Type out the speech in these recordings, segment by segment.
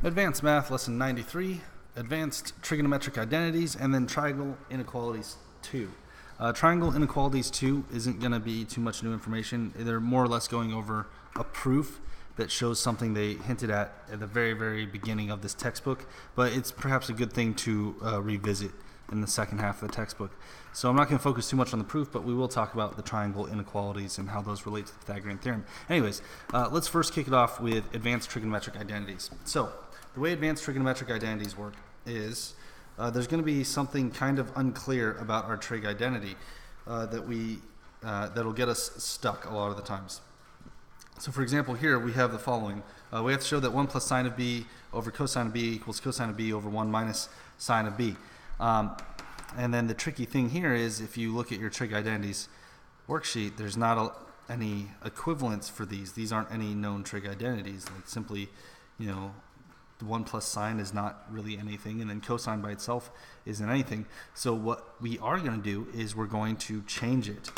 Advanced Math, Lesson 93, Advanced Trigonometric Identities, and then Triangle Inequalities 2. Triangle Inequalities 2 isn't going to be too much new information. They're more or less going over a proof that shows something they hinted at the very, very beginning of this textbook, but it's perhaps a good thing to revisit in the second half of the textbook. So I'm not going to focus too much on the proof, but we will talk about the triangle inequalities and how those relate to the Pythagorean theorem. Anyways, let's first kick it off with advanced trigonometric identities. So the way advanced trigonometric identities work is there's going to be something kind of unclear about our trig identity that'll get us stuck a lot of the times. So for example, here we have the following. We have to show that 1 plus sine of b over cosine of b equals cosine of b over 1 minus sine of b. And then the tricky thing here is if you look at your trig identities worksheet, there's not any equivalents for these. These aren't any known trig identities. Like simply, the 1 plus sine is not really anything, and then cosine by itself isn't anything. So what we are going to do is we're going to change it.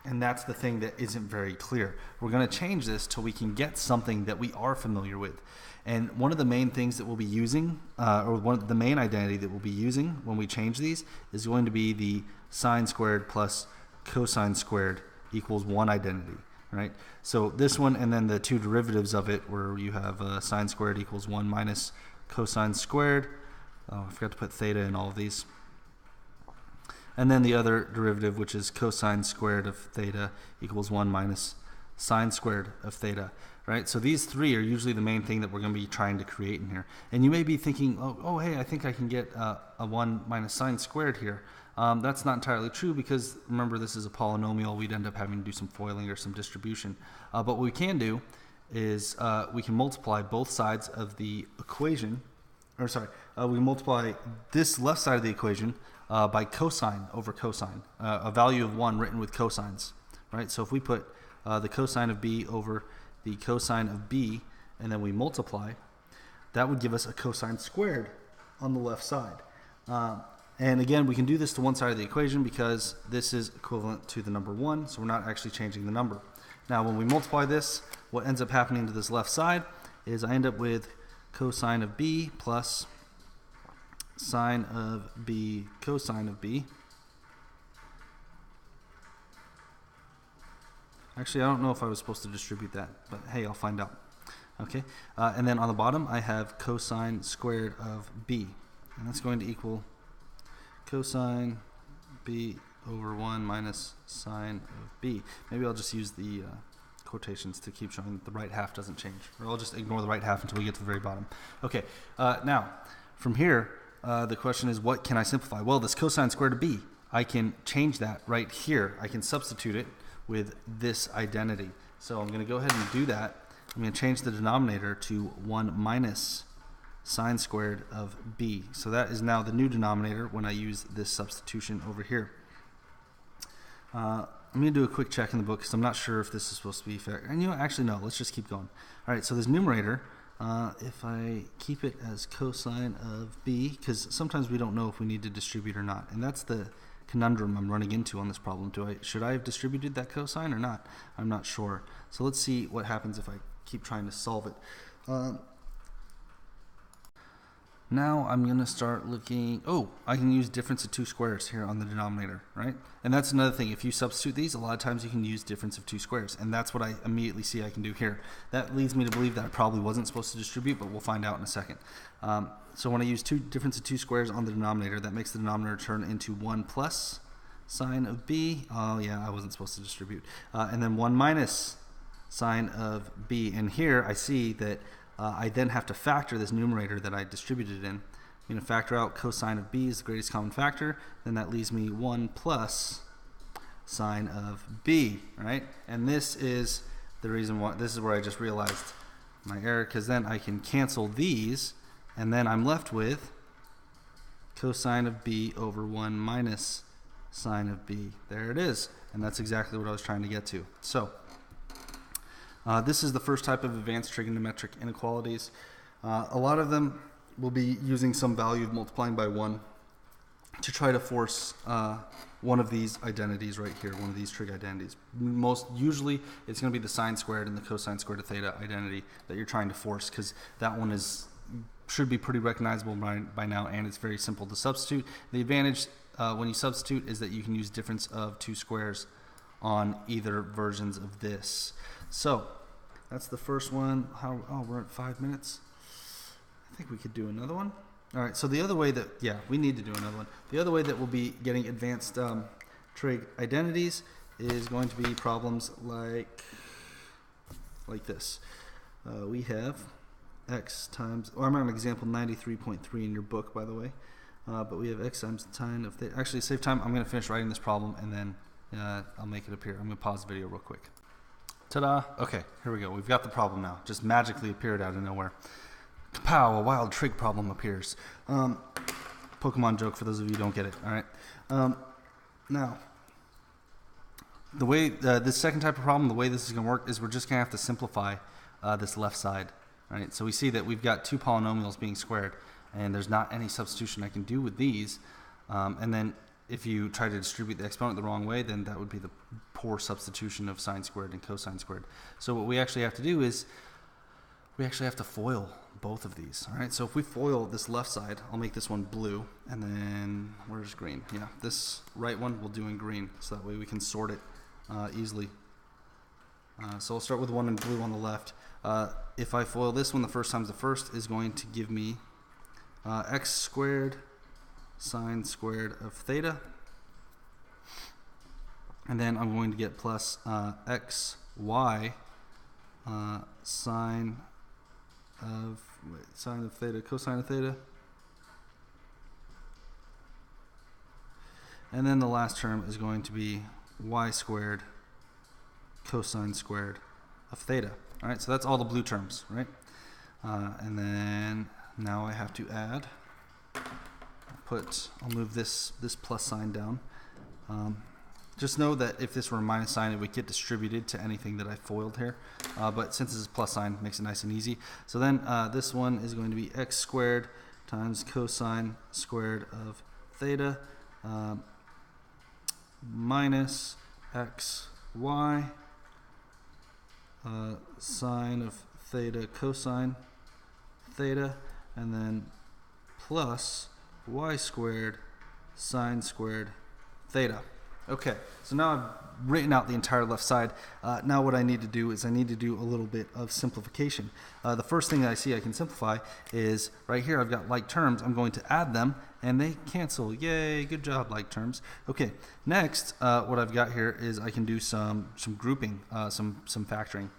And that's the thing that isn't very clear. We're going to change this till we can get something that we are familiar with. And one of the main things that we'll be using, or one of the main identity that we'll be using when we change these is going to be the sine squared plus cosine squared equals 1 identity, right? So this one and then the two derivatives of it where you have sine squared equals 1 minus cosine squared. Oh, I forgot to put theta in all of these. And then the other derivative, which is cosine squared of theta equals 1 minus sine squared of theta, right? So these three are usually the main thing that we're going to be trying to create in here. And you may be thinking, oh hey, I think I can get a 1 minus sine squared here. That's not entirely true because, remember, this is a polynomial. We'd end up having to do some foiling or some distribution. But what we can do is we can multiply both sides of the equation, we multiply this left side of the equation by cosine over cosine, a value of 1 written with cosines, right? So if we put the cosine of b over the cosine of b, and then we multiply, that would give us a cosine squared on the left side. And again, we can do this to one side of the equation because this is equivalent to the number 1, so we're not actually changing the number. Now, when we multiply this, what ends up happening to this left side is I end up with cosine of b plus sine of b cosine of b. Actually, I don't know if I was supposed to distribute that, but hey, I'll find out. Okay, and then on the bottom, I have cosine squared of b, and that's going to equal cosine b over 1 minus sine of b. Maybe I'll just use the quotations to keep showing that the right half doesn't change, or I'll just ignore the right half until we get to the very bottom. Okay, now, from here, the question is, what can I simplify? Well, this cosine squared of b, I can change that right here. I can substitute it with this identity. So I'm going to go ahead and do that. I'm going to change the denominator to 1 minus sine squared of b. So that is now the new denominator when I use this substitution over here. I'm going to do a quick check in the book because I'm not sure if this is supposed to be fair. And actually no, let's just keep going. All right, so this numerator, if I keep it as cosine of b, because sometimes we don't know if we need to distribute or not, and that's the conundrum I'm running into on this problem. Should I have distributed that cosine or not? I'm not sure. So let's see what happens if I keep trying to solve it. Now I'm going to start looking, I can use difference of two squares here on the denominator, right? And that's another thing. If you substitute these, a lot of times you can use difference of two squares, and that's what I immediately see I can do here. That leads me to believe that I probably wasn't supposed to distribute, but we'll find out in a second. So when I use difference of two squares on the denominator, that makes the denominator turn into 1 plus sine of b. Oh yeah, I wasn't supposed to distribute. And then 1 minus sine of b. And here I see that I then have to factor this numerator that I distributed in. I'm going to factor out cosine of b is the greatest common factor. Then that leaves me 1 plus sine of b, right? And this is the reason why, this is where I just realized my error, because then I can cancel these, and then I'm left with cosine of b over 1 minus sine of b. There it is. And that's exactly what I was trying to get to. So this is the first type of advanced trigonometric inequalities. A lot of them will be using some value of multiplying by 1. to try to force one of these identities right here, one of these trig identities. Most usually it's going to be the sine squared and the cosine squared of theta identity that you're trying to force, because that one should be pretty recognizable by now, and it's very simple to substitute. The advantage when you substitute is that you can use difference of two squares on either versions of this. So that's the first one. Oh, we're at 5 minutes. I think we could do another one. All right, so the other way that, yeah, we need to do another one. The other way that we'll be getting advanced trig identities is going to be problems like this. We have x times, I'm on example 93.3 in your book, by the way. But we have x times sine of theta. Actually, to save time, I'm going to finish writing this problem, and then I'll make it appear. I'm going to pause the video real quick. Ta-da! Okay, here we go. We've got the problem now. Just magically appeared out of nowhere. Kapow! A wild trig problem appears. Pokemon joke for those of you who don't get it. All right. Now, the way this second type of problem, the way this is going to work is we're just going to have to simplify this left side. All right. So we see that we've got two polynomials being squared, and there's not any substitution I can do with these. And then if you try to distribute the exponent the wrong way, then that would be the poor substitution of sine squared and cosine squared. So what we actually have to do is we actually have to FOIL both of these. All right, so if we FOIL this left side, I'll make this one blue, and then where's green? Yeah, this right one we'll do in green, so that way we can sort it easily. So I'll start with one in blue on the left. If I FOIL this one, the first times the first is going to give me x squared sine squared of theta, and then I'm going to get plus x y sine of theta cosine of theta, and then the last term is going to be y squared cosine squared of theta. All right, so that's all the blue terms, right? And then now I have to add. I'll move this plus sign down. Just know that if this were a minus sign, it would get distributed to anything that I FOILed here. But since this is plus sign, it makes it nice and easy. So then this one is going to be x squared times cosine squared of theta minus x y sine of theta cosine theta, and then plus y squared sine squared theta. Okay, so now I've written out the entire left side. Now what I need to do is I need to do a little bit of simplification. The first thing that I see I can simplify is right here. I've got like terms. I'm going to add them, and they cancel. Yay, good job, like terms. Okay, next what I've got here is I can do some grouping, some factoring.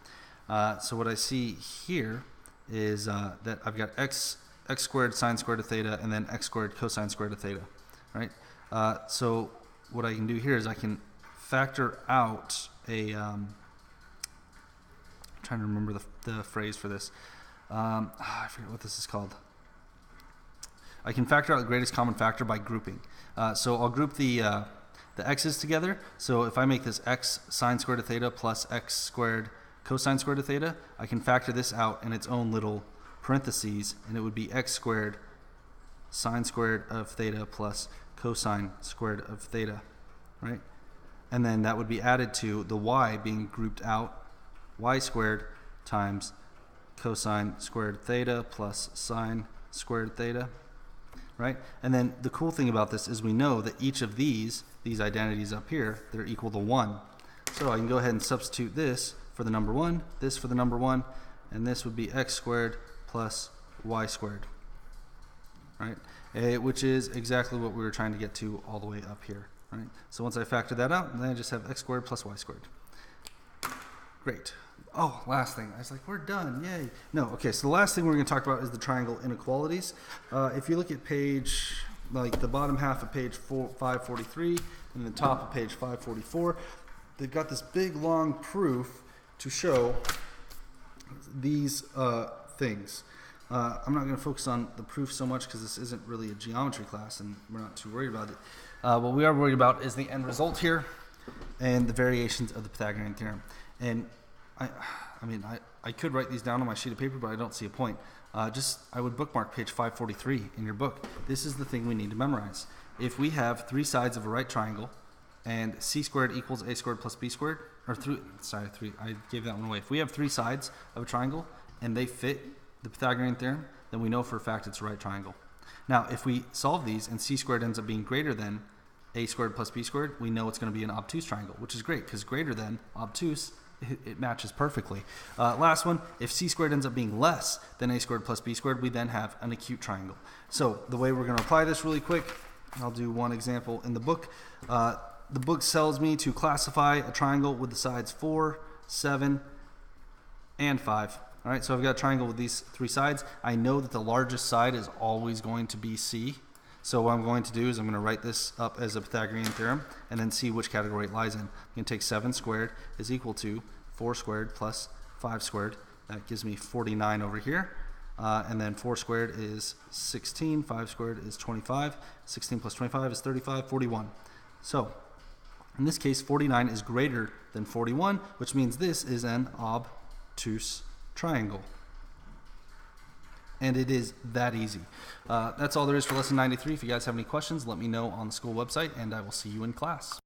So what I see here is that I've got x squared sine squared of theta, and then x squared cosine squared of theta, right? So what I can do here is I can factor out a, I'm trying to remember the phrase for this. I forget what this is called. I can factor out the greatest common factor by grouping. So I'll group the x's together. So if I make this x sine squared of theta plus x squared cosine squared of theta, I can factor this out in its own little parentheses, and it would be x squared sine squared of theta plus cosine squared of theta, right? And then that would be added to the y being grouped out, y squared times cosine squared theta plus sine squared theta, right? And then the cool thing about this is we know that each of these identities up here, they're equal to 1. So I can go ahead and substitute this for the number 1, this for the number 1, and this would be x squared plus y squared, right? Which is exactly what we were trying to get to all the way up here, right? So once I factor that out, then I just have x squared plus y squared. Great. Oh, last thing. I was like, we're done. Yay. No, okay, so the last thing we're going to talk about is the triangle inequalities. If you look at page, like the bottom half of page 543 and the top of page 544, they've got this big, long proof to show these things. I'm not going to focus on the proof so much because this isn't really a geometry class and we're not too worried about it. What we are worried about is the end result here and the variations of the Pythagorean theorem. And I I could write these down on my sheet of paper, but I don't see a point. I would bookmark page 543 in your book. This is the thing we need to memorize. If we have three sides of a right triangle and c squared equals a squared plus b squared, or I gave that one away. If we have three sides of a triangle and they fit the Pythagorean theorem, then we know for a fact it's a right triangle. Now, if we solve these and c squared ends up being greater than a squared plus b squared, we know it's going to be an obtuse triangle, which is great because greater than obtuse, it matches perfectly. Last one, if c squared ends up being less than a squared plus b squared, we then have an acute triangle. So the way we're going to apply this really quick, I'll do one example in the book. The book tells me to classify a triangle with the sides 4, 7, and 5. All right, so I've got a triangle with these three sides. I know that the largest side is always going to be C. So what I'm going to do is I'm going to write this up as a Pythagorean theorem and then see which category it lies in. I'm going to take 7 squared is equal to 4 squared plus 5 squared. That gives me 49 over here. And then 4 squared is 16, 5 squared is 25, 16 plus 25 is 35, 41. So in this case, 49 is greater than 41, which means this is an obtuse triangle. And it is that easy. That's all there is for lesson 93. If you guys have any questions, let me know on the school website, and I will see you in class.